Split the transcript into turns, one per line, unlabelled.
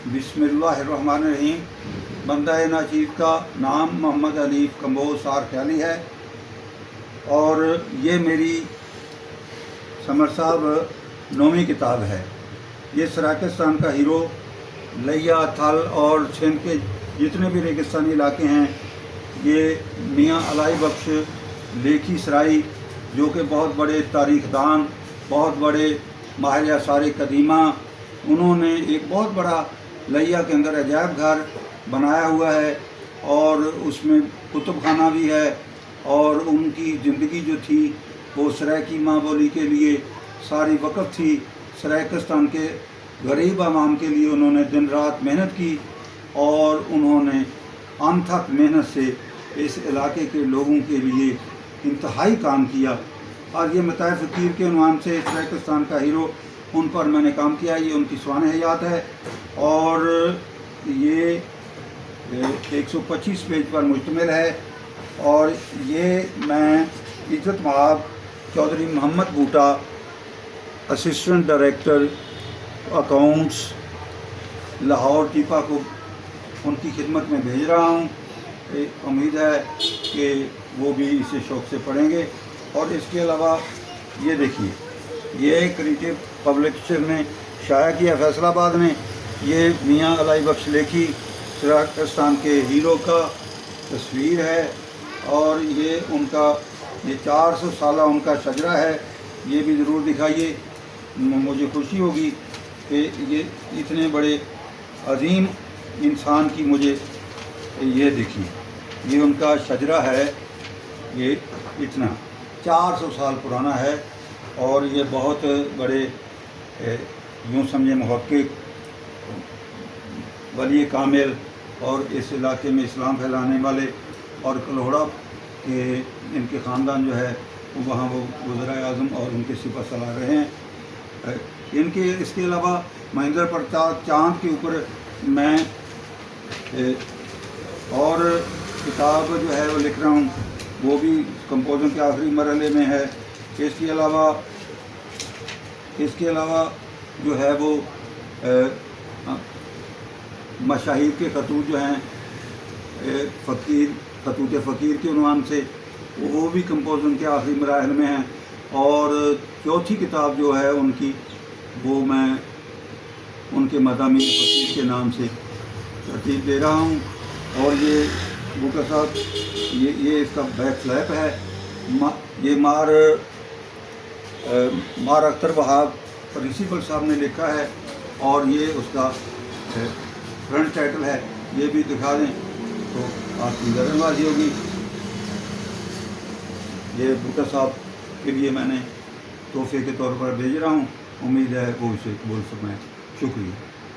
बिस्मिल्लाहिर्रहमानिर्रहीम। बंदा नाचीज़ का नाम मोहम्मद हनीफ कंबोज सार ख्याली है और ये मेरी समर साहब 9वीं किताब है। ये सराकिस्तान का हीरो, लिया, थल और सिंध के जितने भी रेगिस्तानी इलाके हैं, ये मियाँ अलाई बख्श लेखी सराई, जो कि बहुत बड़े तारीखदान, बहुत बड़े माहिर आसार कदीमा, उन्होंने एक बहुत बड़ा लिया के अंदर अजायब घर बनाया हुआ है और उसमें कुतुब खाना भी है। और उनकी ज़िंदगी जो थी वो सराइकी माँ बोली के लिए सारी वक़्त थी। सराकिस्तान के गरीब आवाम के लिए उन्होंने दिन रात मेहनत की और उन्होंने अनथक मेहनत से इस इलाके के लोगों के लिए इंतहाई काम किया। और ये मताए फ़कीर के उन्वान से सराकिस्तान का हीरो, उन पर मैंने काम किया। ये उनकी स्वान हयात है और ये 125 पेज पर मुश्तमिल है। और ये मैं इज़्ज़त महाब चौधरी मोहम्मद बूटा, असिस्टेंट डायरेक्टर अकाउंट्स, लाहौर टीपा को उनकी खिदमत में भेज रहा हूँ। उम्मीद है कि वो भी इसे शौक़ से पढ़ेंगे। और इसके अलावा ये देखिए, ये क्रिएटिव पब्लिकेशन ने शाया किया फैसलाबाद में। ये मियाँ अलाई बख्श लेखी सराकिस्तान के हीरो का तस्वीर है और ये उनका 400 साल उनका शजरा है। ये भी ज़रूर दिखाइए, मुझे खुशी होगी कि ये इतने बड़े अजीम इंसान की मुझे ये देखिए, ये उनका शजरा है। ये इतना 400 साल पुराना है और ये बहुत बड़े यूँ समझे मुहक्किक, वली कामिल और इस इलाके में इस्लाम फैलाने वाले और कल्होड़ा के इनके ख़ानदान जो है वहाँ वो वज़ीर आज़म और उनके सिपह सलार रहे हैं। इनके इसके अलावा महेंद्र प्रताप चांद के ऊपर मैं और किताब जो है वो लिख रहा हूँ, वो भी कंपोजिंग के आखिरी मरहले में है। इसके अलावा जो है वो मशाहिर के खतूत जो हैं खतूत फ़कीर के उन्वान से, वो भी कंपोजिंग के आखिरी मराहल में हैं। और चौथी किताब जो है उनकी, वो मैं उनके मदामी फ़कीर के नाम से तरतीब दे रहा हूँ। और ये बुक के साथ ये इसका बैक फ्लैप है। ये मार अख्तर वहाब प्रिंसिपल साहब ने लिखा है और ये उसका फ्रंट टाइटल है। ये भी दिखा दें तो आपकी नज़रबाजी होगी। ये बुका साहब के लिए मैंने तोहफे के तौर पर भेज रहा हूँ। उम्मीद है वो इसे कबूल फरमाएं। शुक्रिया।